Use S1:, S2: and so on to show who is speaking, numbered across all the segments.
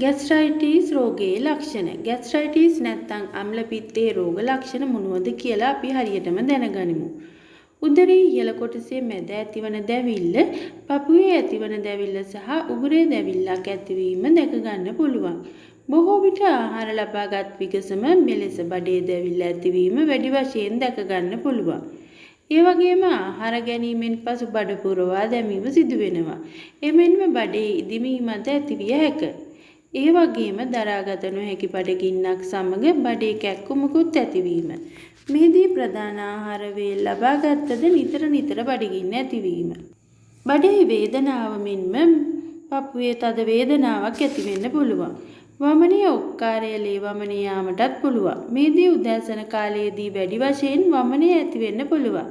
S1: ગેස්ට්‍රයිටිස් රෝගයේ ලක්ෂණ. ગેස්ට්‍රයිටිස් නැත්නම් අම්ල පිත්තේ රෝග ලක්ෂණ මොනවද කියලා අපි හරියටම දැනගනිමු. උදරයේ ඉහළ කොටසේ මැද ඇතිවන දැවිල්ල, පපුවේ ඇතිවන දැවිල්ල සහ උගුරේ දැවිල්ලක් ඇතිවීම දැක ගන්න පුළුවන්. බොහෝ විට ආහාර ලබාගත් විගසම මෙලෙස බඩේ දැවිල්ල ඇතිවීම වැඩි වශයෙන් දැක ගන්න පුළුවන්. ඒ වගේම ආහාර ගැනීමෙන් පසු බඩ පුරවා දැමීම සිදු වෙනවා. එමෙන්ම බඩේ ඉදිමීමද ඇතිවිය හැකිය. ඒ වගේම දරාගත නොහැකි බඩගින්නක් සමග බඩේ කැක්කුමකුත් ඇතිවීම. මෙහිදී ප්‍රධාන ආහාර වේල් ලබාගත්තද නිතර බඩගින්න ඇතිවීම. බඩේ වේදනාව මෙන්ම පපුවේ තද වේදනාවක් ඇති වෙන්න පුළුවන්. වමනයේ ඔක්කාරය ලේ වමනේ යාමටත් පුළුවන්. මේදී උදෑසන කාලයේදී වැඩි වශයෙන් වමනය ඇති වෙන්න පුළුවන්.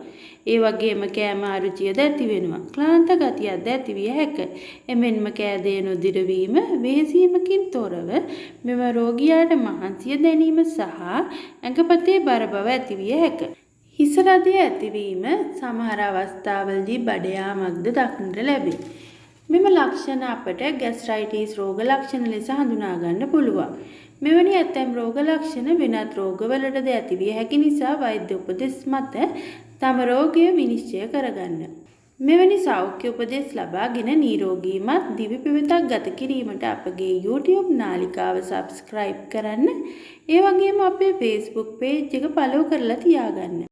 S1: ඒ වගේම කෑම අරුචියද ඇති වෙනවා. ක්ලාන්ත ගතියක්ද ඇතිවිය හැකිය. එමෙන්ම කෑදේ නොදිර වීම, වෙහෙසීමකින් තොරව මෙම රෝගියාට මහන්සිය දැනීම සහ ඇඟපතේ බර බව ඇතිවිය හැකිය. හිස රදය ඇතිවීම සමහර අවස්ථාවලදී බඩ යාමක්ද දක්නට ලැබේ. මෙම ලක්ෂණ අපට ગેස්ට්‍රයිටිස් රෝග ලක්ෂණ ලෙස හඳුනා ගන්න පුළුවන්. මෙවැනි ඇතැම් රෝග ලක්ෂණ වෙනත් රෝගවලටද ඇතිවිය හැකි නිසා වෛද්‍ය උපදෙස් මත තම රෝගය විනිශ්චය කරගන්න. මෙවැනි සෞඛ්‍ය උපදෙස් ලබාගෙන නිරෝගීමත් දිවි පෙවෙතක් ගත කිරීමට අපගේ YouTube නාලිකාව subscribe කරන්න. ඒ වගේම අපේ Facebook page එක follow කරලා තියාගන්න.